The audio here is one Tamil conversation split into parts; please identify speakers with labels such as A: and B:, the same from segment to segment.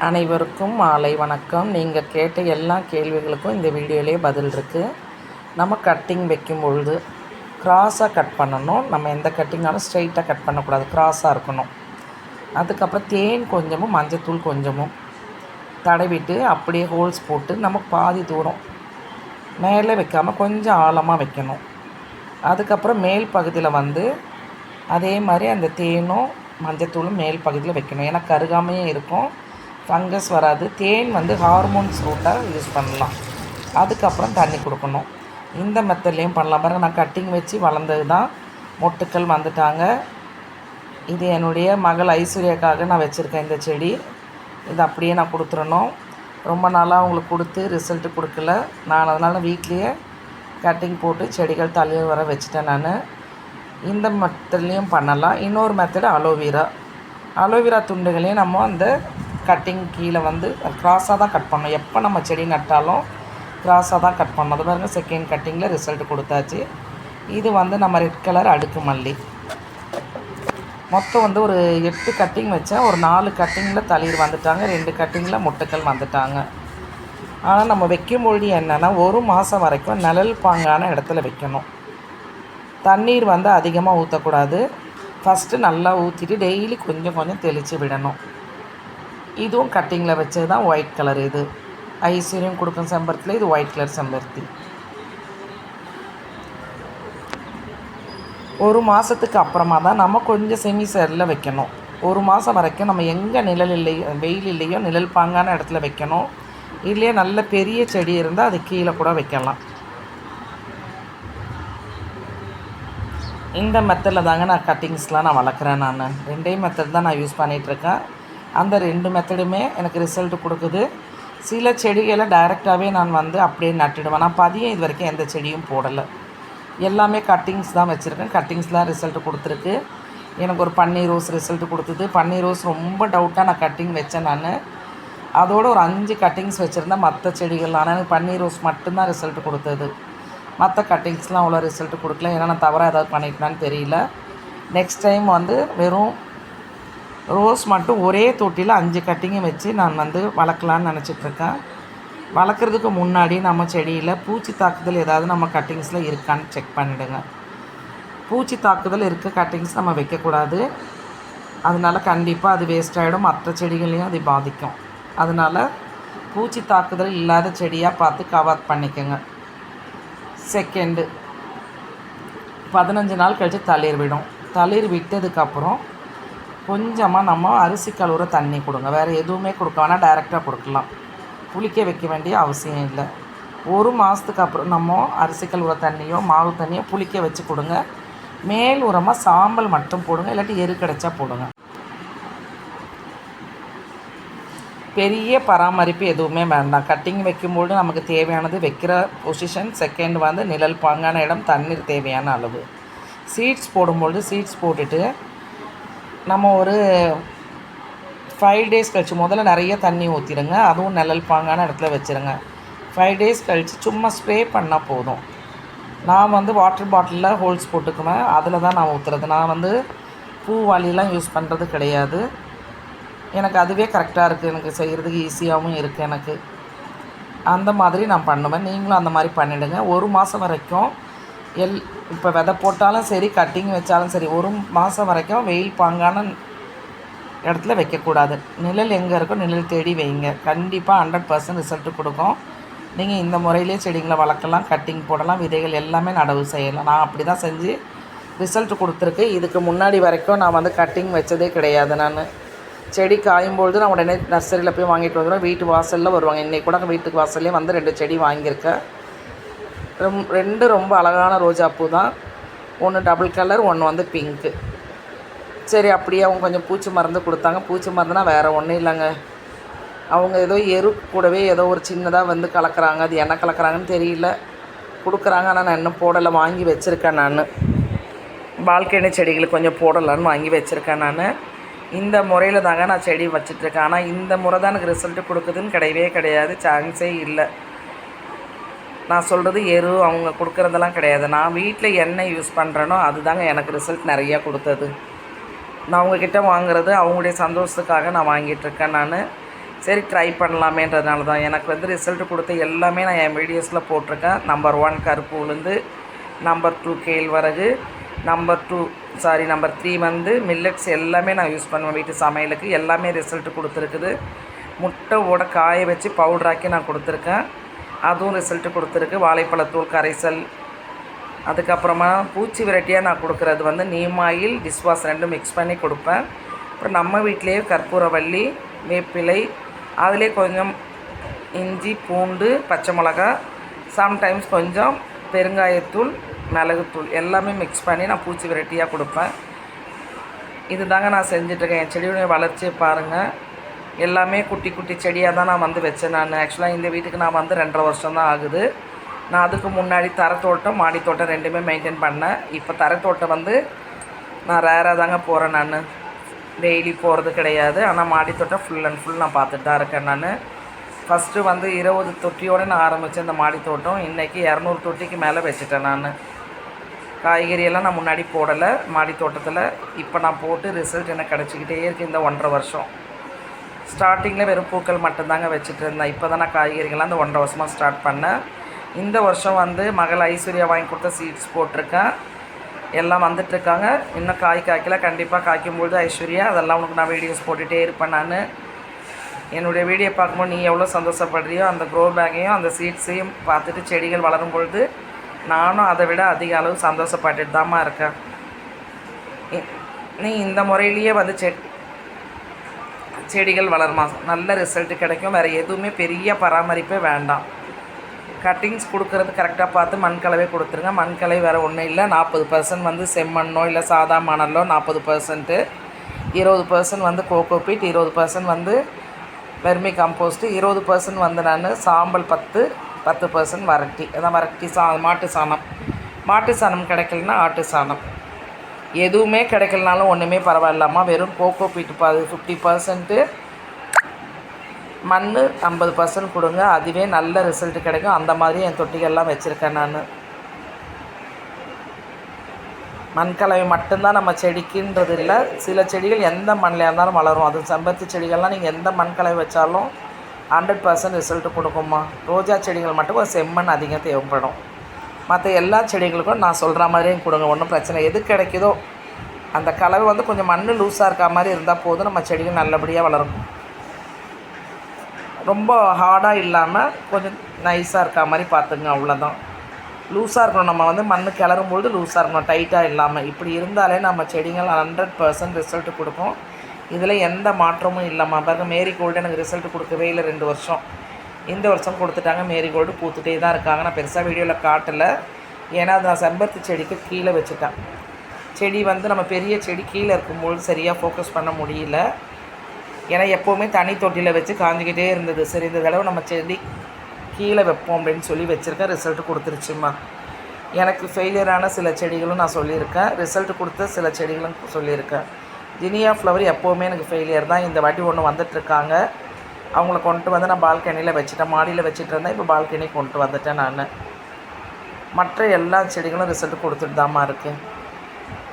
A: அனைவருக்கும் மாலை வணக்கம். நீங்கள் கேட்ட எல்லா கேள்விகளுக்கும் இந்த வீடியோலேயே பதில் இருக்குது. நம்ம கட்டிங் வைக்கும் பொழுது க்ராஸாக கட் பண்ணணும். நம்ம எந்த கட்டிங்காலும் ஸ்ட்ரெயிட்டாக கட் பண்ணக்கூடாது, க்ராஸாக இருக்கணும். அதுக்கப்புறம் தேன் கொஞ்சமும் மஞ்சத்தூள் கொஞ்சமும் தடவிட்டு அப்படியே ஹோல்ஸ் போட்டு நம்ம பாதி தூரம் மேலே வைக்காமல் கொஞ்சம் ஆழமாக வைக்கணும். அதுக்கப்புறம் மேல் பகுதியில் அதே மாதிரி அந்த தேனும் மஞ்சத்தூளும் மேல் பகுதியில் வைக்கணும். ஏன்னா கருகாமையே இருக்கும், ஃபங்கஸ் வராது. தேன் ஹார்மோன்ஸ் ரூட்டாக யூஸ் பண்ணலாம். அதுக்கப்புறம் தண்ணி கொடுக்கணும். இந்த மெத்தட்லேயும் பண்ணலாம். பாருங்கள், நான் கட்டிங் வச்சு வளர்ந்தது தான். மொட்டுக்கள் வந்துட்டாங்க. இது என்னுடைய மகள் ஐஸ்வர்யாக்காக நான் வச்சுருக்கேன் இந்த செடி. இது அப்படியே நான் கொடுத்துடணும். ரொம்ப நாளாக அவங்களுக்கு கொடுத்து ரிசல்ட்டு கொடுக்கல. நான் அதனால் வீட்லேயே கட்டிங் போட்டு செடிகள் தள்ளி வர வச்சுட்டேன் நான். இந்த மெத்தட்லேயும் பண்ணலாம். இன்னொரு மெத்தடு அலோவேரா துண்டுகளையும் நம்ம அந்த கட்டிங் கீழே க்ராஸாக தான் கட் பண்ணணும். எப்போ நம்ம செடி நட்டாலும் க்ராஸாக தான் கட் பண்ணணும். அது பாருங்கள், செகண்ட் கட்டிங்கில் ரிசல்ட் கொடுத்தாச்சு. இது நம்ம ரெட் கலர் அடுக்கு மல்லி. மொத்தம் ஒரு 8 கட்டிங் வச்சேன். ஒரு 4 கட்டிங்கில் தளிர் வந்துட்டாங்க, 2 கட்டிங்கில் மொட்டுக்கள் வந்துட்டாங்க. ஆனால் நம்ம வைக்கும்பொழுது என்னென்னா, 1 மாதம் வரைக்கும் நிழல் பாங்கான இடத்துல வைக்கணும். தண்ணீர் அதிகமாக ஊற்றக்கூடாது. ஃபஸ்ட்டு நல்லா ஊற்றிட்டு டெய்லி கொஞ்சம் கொஞ்சம் தெளித்து விடணும். இதுவும் கட்டிங்கில் வச்சது தான். ஒயிட் கலர் இது ஐஸ்வர்யம் கொடுக்கும் செம்பருத்தியில், இது ஒயிட் கலர் செம்பருத்தி. 1 மாதத்துக்கு அப்புறமா தான் நம்ம கொஞ்சம் செமி சேரில் வைக்கணும். 1 மாதம் வரைக்கும் நம்ம எங்கே நிழல் இல்லையோ, வெயில் இல்லையோ, நிழல் பாங்கான இடத்துல வைக்கணும். இல்லையே நல்ல பெரிய செடி இருந்தால் அது கீழே கூட வைக்கலாம். இந்த மெத்தடில் தாங்க நான் கட்டிங்ஸ்லாம் நான் வளர்க்குறேன். நான் 2 மெத்தட் தான் நான் யூஸ் பண்ணிகிட்ருக்கேன். அந்த 2 மெத்தடுமே எனக்கு ரிசல்ட்டு கொடுக்குது. சில செடிகளை டைரெக்டாகவே நான் அப்படியே நட்டுடுவேன். நான் பதியம் இது வரைக்கும் எந்த செடியும் போடலை. எல்லாமே கட்டிங்ஸ் தான் வச்சுருக்கேன். கட்டிங்ஸ்லாம் ரிசல்ட்டு கொடுத்துருக்கு. எனக்கு ஒரு பன்னீர் ரோஸ் ரிசல்ட்டு கொடுத்தது. பன்னீர் ரோஸ் ரொம்ப டவுட்டாக நான் கட்டிங் வச்சேன். நான் அதோடு ஒரு 5 கட்டிங்ஸ் வச்சுருந்தேன். மற்ற செடிகள் ஆனால் எனக்கு பன்னீர் ரோஸ் மட்டும்தான் ரிசல்ட்டு கொடுத்தது. மற்ற கட்டிங்ஸ்லாம் அவ்வளோ ரிசல்ட்டு கொடுக்கல. ஏன்னா நான் தவறாக ஏதாவது பண்ணிட்டேனான்னு தெரியல. நெக்ஸ்ட் டைம் வெறும் ரோஸ் மட்டும் ஒரே தொட்டியில் 5 கட்டிங்கை வச்சு நான் வளர்க்கலான்னு நினச்சிட்ருக்கேன். வளர்க்குறதுக்கு முன்னாடி நம்ம செடியில் பூச்சி தாக்குதல் ஏதாவது நம்ம கட்டிங்ஸில் இருக்கான்னு செக் பண்ணிவிடுங்க. பூச்சி தாக்குதல் இருக்க கட்டிங்ஸ் நம்ம வைக்கக்கூடாது. அதனால் கண்டிப்பாக அது வேஸ்ட் ஆகிடும். மற்ற செடிகளையும் அது பாதிக்கும். அதனால் பூச்சி தாக்குதல் இல்லாத செடியாக பார்த்து கவர் பண்ணிக்கோங்க. செகண்டு, 15 நாள் கழித்து தளிர் விடும். தளிர் விட்டதுக்கப்புறம் கொஞ்சமாக நம்ம அரிசி கழுவுற தண்ணி கொடுங்க. வேறு எதுவுமே கொடுக்க வேணால், டைரெக்டாக கொடுக்கலாம். புளிக்க வைக்க வேண்டிய அவசியம் இல்லை. 1 மாதத்துக்கு அப்புறம் நம்ம அரிசி கழுவுற தண்ணியோ மாவு தண்ணியோ புளிக்க வச்சு கொடுங்க. மேல் உரமாக சாம்பல் மட்டும் போடுங்க, இல்லாட்டி எரு கிடச்சா போடுங்க. பெரிய பராமரிப்பு எதுவுமே வேண்டாம். கட்டிங் வைக்கும்போது நமக்கு தேவையானது வைக்கிற பொசிஷன். செகண்ட் நிழல் பாங்கான இடம், தண்ணீர் தேவையான அளவு. சீட்ஸ் போடும்பொழுது சீட்ஸ் போட்டுட்டு நம்ம ஒரு 5 டேஸ் கழித்து முதல்ல நிறைய தண்ணி ஊற்றிடுங்க. அதுவும் நிழல் பாங்கான இடத்துல வச்சுருங்க. 5 டேஸ் கழித்து சும்மா ஸ்ப்ரே பண்ணால் போதும். நான் வாட்டர் பாட்டிலில் ஹோல்ஸ் போட்டுக்குவேன். அதில் தான் நான் ஊற்றுறது. நான் பூவாளிலாம் யூஸ் பண்ணுறது கிடையாது. எனக்கு அதுவே கரெக்டாக இருக்குது. எனக்கு செய்கிறதுக்கு ஈஸியாகவும் இருக்குது. எனக்கு அந்த மாதிரி நான் பண்ணுவேன். நீங்களும் அந்த மாதிரி பண்ணிவிடுங்க. 1 மாதம் வரைக்கும் இப்போ விதை போட்டாலும் சரி, கட்டிங் வச்சாலும் சரி, 1 மாதம் வரைக்கும் வெயில் பாங்கான இடத்துல வைக்கக்கூடாது. நிழல் எங்கே இருக்கோ நிழல் தேடி வைங்க. கண்டிப்பாக 100% ரிசல்ட்டு கொடுக்கும். நீங்கள் இந்த முறையிலே செடிங்களை வளர்க்கலாம், கட்டிங் போடலாம், விதைகள் எல்லாமே நடவு செய்யலாம். நான் அப்படி தான் செஞ்சு ரிசல்ட்டு கொடுத்துருக்கு. இதுக்கு முன்னாடி வரைக்கும் நான் கட்டிங் வச்சதே கிடையாது. நான் செடி காயும்பொழுது நான் உடனே நர்சரியில் போய் வாங்கிட்டு வந்துடுவேன். வீட்டு வாசலில் வருவாங்க. இன்றைக்கி கூட வீட்டுக்கு வாசல்லே 2 செடி வாங்கியிருக்கேன். 2 ரொம்ப அழகான ரோஜாப்பூ தான். ஒன்று டபுள் கலர், ஒன்று பிங்க்கு. சரி, அப்படியே அவங்க கொஞ்சம் பூச்சி மருந்து கொடுத்தாங்க. பூச்சி மருந்துனா வேறு ஒன்றும் இல்லைங்க. அவங்க ஏதோ எரு கூடவே ஏதோ ஒரு சின்னதாக கலக்கிறாங்க. அது என்ன கலக்கிறாங்கன்னு தெரியல, கொடுக்குறாங்க. ஆனால் நான் இன்னும் போடலை, வாங்கி வச்சுருக்கேன். நான் பால்கனி செடிகளுக்கு கொஞ்சம் போடலான்னு வாங்கி வச்சுருக்கேன். நான் இந்த முறையில் தாங்க நான் செடி வச்சிட்ருக்கேன். ஆனால் இந்த முறை தான் எனக்கு ரிசல்ட்டு கொடுக்குதுன்னு கிடையவே கிடையாது. சான்ஸே இல்லை. நான் சொல்கிறது எரு அவங்க கொடுக்குறதெல்லாம் கிடையாது. நான் வீட்டில் என்ன யூஸ் பண்ணுறேனோ அதுதாங்க எனக்கு ரிசல்ட் நிறையா கொடுத்தது. நான் அவங்கக்கிட்ட வாங்குறது அவங்களுடைய சந்தோஷத்துக்காக நான் வாங்கிட்டுருக்கேன். நான் சரி ட்ரை பண்ணலாமேன்றதுனால தான். எனக்கு வந்து ரிசல்ட் கொடுத்த எல்லாமே நான் என் வீடியோஸில் போட்டிருக்கேன். நம்பர் 1 கருப்பு உளுந்து, நம்பர் 2 கேழ்வரகு, நம்பர் 3 வந்து மில்லட்ஸ் எல்லாமே நான் யூஸ் பண்ணுவேன் வீட்டு சமையலுக்கு. எல்லாமே ரிசல்ட் கொடுத்துருக்குது. முட்டையோட காய வச்சு பவுட்ராக்கி நான் கொடுத்துருக்கேன், அதுவும் ரிசல்ட்டு கொடுத்துருக்கு. வாழைப்பழத்தூள் கரைசல், அதுக்கப்புறமா பூச்சி விரட்டியாக நான் கொடுக்குறது வந்து நீம் ஆயில், டிஷ்வாஷ் ரெண்டும் மிக்ஸ் பண்ணி கொடுப்பேன். அப்புறம் நம்ம வீட்டிலேயே கற்பூரவள்ளி, வேப்பிலை, அதிலே கொஞ்சம் இஞ்சி, பூண்டு, பச்சை மிளகா, சம்டைம்ஸ் கொஞ்சம் பெருங்காயத்தூள், மிளகுத்தூள் எல்லாமே மிக்ஸ் பண்ணி நான் பூச்சி விரட்டியாக கொடுப்பேன். இது தாங்க நான் செஞ்சிட்ருக்கேன். என் செடியுடைய வளர்ச்சியை பாருங்கள். எல்லாமே குட்டி குட்டி செடியாக தான் நான் வந்து வச்சேன். நான் ஆக்சுவலாக இந்த வீட்டுக்கு நான் வந்து 2.5 வருஷம் தான் ஆகுது. நான் அதுக்கு முன்னாடி தரத்தோட்டம், மாடித்தோட்டம் ரெண்டுமே மெயின்டைன் பண்ணேன். இப்போ தரத்தோட்டம் வந்து நான் ரேராக தாங்க போகிறேன். நான் டெய்லி போகிறது கிடையாது. ஆனால் மாடித்தோட்டம் ஃபுல் அண்ட் ஃபுல் நான் பார்த்துட்டு தான் இருக்கேன். நான் ஃபஸ்ட்டு வந்து 20 தொட்டியோடு நான் ஆரம்பித்தேன் இந்த மாடித்தோட்டம். இன்றைக்கி 200 தொட்டிக்கு மேலே வச்சுட்டேன். நான் காய்கறியெல்லாம் நான் முன்னாடி போடலை மாடித்தோட்டத்தில். இப்போ நான் போட்டு ரிசல்ட் எனக்கு கிடச்சிக்கிட்டே இருக்குது. இந்த 1.5 வருஷம் ஸ்டார்டிங்கில் வெறும் பூக்கள் மட்டும்தாங்க வச்சுட்டு இருந்தேன். இப்போ தான் நான் காய்கறிகள்லாம் இந்த 1.5 வருஷமாக ஸ்டார்ட் பண்ணேன். இந்த வருஷம் வந்து மகள் ஐஸ்வர்யா வாங்கி கொடுத்த சீட்ஸ் போட்டிருக்கேன். எல்லாம் வந்துட்டுருக்காங்க. இன்னும் காய்க்கல. கண்டிப்பாக காய்க்கும்பொழுது ஐஸ்வர்யா அதெல்லாம் உனக்கு நான் வீடியோஸ் போட்டுகிட்டே இருப்பேன். நான் என்னுடைய வீடியோ பார்க்கும்போது நீ எவ்வளோ சந்தோஷப்படுறியோ, அந்த க்ரோ பேக்கையும் அந்த சீட்ஸையும் பார்த்துட்டு செடிகள் வளரும் பொழுது நானும் அதை விட அதிக அளவு சந்தோஷப்பட்டுட்டு தாம்மா இருக்கேன். நீ இந்த முறையிலேயே வந்து செடிகள் வளருமா, நல்ல ரிசல்ட்டு கிடைக்கும். வேறு எதுவுமே பெரிய பராமரிப்பே வேண்டாம். கட்டிங்ஸ் கொடுக்குறது கரெக்டாக பார்த்து மண்கலவை கொடுத்துருங்க. மண்கலவை வேறு ஒன்றும் இல்லை. 40% வந்து செம்மண்ணோ இல்லை சாதா மணலோ, 40%, 20% வந்து கோகோபீட், 20% வந்து வெர்மி கம்போஸ்ட்டு, 20% வந்து நான் சாம்பல் 10% வரட்டி. அதான் வரட்டி மாட்டு சாணம் கிடைக்கலன்னா ஆட்டு சாணம். எதுவுமே கிடைக்கலனாலும் ஒன்றுமே பரவாயில்லாமா. வெறும் கோகோபீட் 50%, மண் 50% கொடுங்க. அதுவே நல்ல ரிசல்ட் கிடைக்கும். அந்த மாதிரி என் தொட்டிகள்லாம் வச்சுருக்கேன். நான் மண்கலவை மட்டும்தான் நம்ம செடிக்குன்றது இல்லை. சில செடிகள் எந்த மண்ணில் இருந்தாலும் வளரும். அது செம்பருத்தி செடிகள்லாம் நீங்கள் எந்த மண்கலவை வச்சாலும் 100% ரிசல்ட்டு கொடுக்குமா. ரோஜா செடிகள் மட்டும் ஒரு செம்மண் அதிகம் தேவைப்படும். மற்ற எல்லா செடிகளுக்கும் நான் சொல்கிற மாதிரியும் கொடுங்க, ஒன்றும் பிரச்சனை. எது கிடைக்குதோ அந்த கலவை வந்து கொஞ்சம் மண் லூஸாக இருக்க மாதிரி இருந்தால் போதும், நம்ம செடிகள் நல்லபடியாக வளரும். ரொம்ப ஹார்டாக இல்லாமல் கொஞ்சம் நைஸாக இருக்க மாதிரி பார்த்துங்க, அவ்வளோதான். லூஸாக இருக்கணும். நம்ம வந்து மண் கிளறும்பொழுது லூஸாக இருக்கணும், டைட்டாக இல்லாமல். இப்படி இருந்தாலே நம்ம செடிகள் 100% ரிசல்ட்டு கொடுக்கும். இதில் எந்த மாற்றமும் இல்லாமல் பாருங்கள். மேரிகோல்டு எனக்கு ரிசல்ட் கொடுக்கவே இல்லை 2 வருஷம். இந்த வருஷம் கொடுத்துட்டாங்க. மேரிகோல்டு பூத்துட்டே தான் இருக்காங்க. நான் பெருசாக வீடியோவில் காட்டலை, ஏன்னா அது நான் செம்பருத்தி செடிக்கு கீழே வச்சுட்டேன். செடி வந்து நம்ம பெரிய செடி கீழே இருக்கும்போது சரியாக ஃபோக்கஸ் பண்ண முடியல. ஏன்னா எப்போவுமே தனி தொட்டியில் வச்சு காஞ்சிக்கிட்டே இருந்தது. சரி இந்த தடவை நம்ம செடி கீழே வைப்போம் அப்படின்னு சொல்லி வச்சுருக்கேன். ரிசல்ட் கொடுத்துருச்சுமா. எனக்கு ஃபெயிலியரான சில செடிகளும் நான் சொல்லியிருக்கேன், ரிசல்ட் கொடுத்த சில செடிகளும் சொல்லியிருக்கேன். ஜினியா ஃப்ளவர் எப்போவுமே எனக்கு ஃபெயிலியர் தான். இந்த வாட்டி ஒன்று வந்துட்டுருக்காங்க. அவங்கள கொண்டு வந்து நான் பால்கனியில் வச்சுட்டேன். மாடியில் வச்சுட்டு இருந்தேன், இப்போ பால்கனி கொண்டு வந்துட்டேன். நான் மற்ற எல்லா செடிகளும் ரிசல்ட் கொடுத்துட்டு தாம்மா இருக்குது.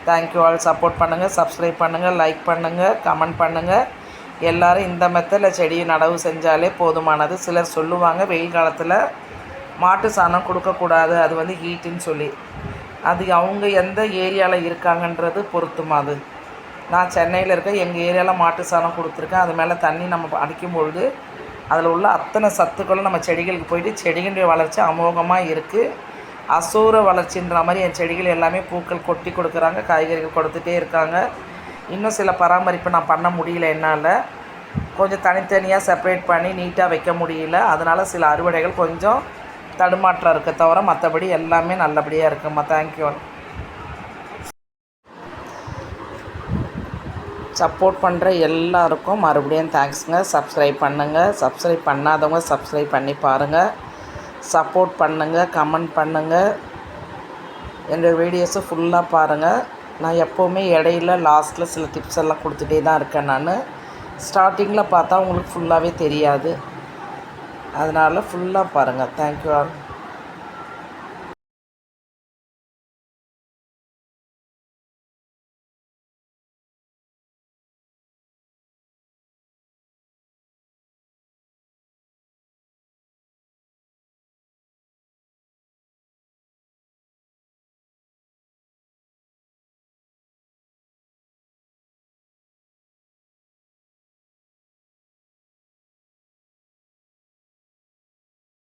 A: Thank you all. சப்போர்ட் பண்ணுங்கள், சப்ஸ்கிரைப் பண்ணுங்கள், லைக் பண்ணுங்கள், கமெண்ட் பண்ணுங்கள். எல்லோரும் இந்த மெத்தடில் செடியை நடவு செஞ்சாலே போதுமானது. சிலர் சொல்லுவாங்க வெயில் காலத்தில் மாட்டு சாணம் கொடுக்கக்கூடாது, அது வந்து ஹீட்டுன்னு சொல்லி. அது அவங்க எந்த ஏரியாவில் இருக்காங்கன்றது பொறுத்துமா. அது நான் சென்னையில் இருக்கேன், எங்கள் ஏரியாவில் மாட்டு சாணம் கொடுத்துருக்கேன். அது மேலே தண்ணி நம்ம அடிக்கும்பொழுது அதில் உள்ள அத்தனை சத்துக்களும் நம்ம செடிகளுக்கு போயிட்டு செடிகளுடைய வளர்ச்சி அமோகமாக இருக்குது. அசூர வளர்ச்சின்ற மாதிரி என் செடிகள் எல்லாமே பூக்கள் கொட்டி கொடுக்குறாங்க, காய்கறிகள் கொடுத்துட்டே இருக்காங்க. இன்னும் சில பராமரிப்பு நான் பண்ண முடியல, என்னால் கொஞ்சம் தனித்தனியாக செப்பரேட் பண்ணி நீட்டாக வைக்க முடியல. அதனால் சில அறுவடைகள் கொஞ்சம் தடுமாற்றம் இருக்க தவிர மற்றபடி எல்லாமே நல்லபடியாக இருக்கும்மா. தேங்க்யூ. சப்போர்ட் பண்ணுற எல்லாருக்கும் மறுபடியும் தேங்க்ஸுங்க. சப்ஸ்கிரைப் பண்ணுங்கள். சப்ஸ்கிரைப் பண்ணாதவங்க சப்ஸ்கிரைப் பண்ணி பாருங்கள். சப்போர்ட் பண்ணுங்கள், கமெண்ட் பண்ணுங்கள். என்னோடய வீடியோஸை ஃபுல்லாக பாருங்கள். நான் எப்போவுமே இடையில லாஸ்ட்டில் சில டிப்ஸ் எல்லாம் கொடுத்துட்டே தான் இருக்கேன். நான் ஸ்டார்டிங்கில் பார்த்தா உங்களுக்கு ஃபுல்லாகவே தெரியாது, அதனால் ஃபுல்லாக பாருங்கள். Thank you all.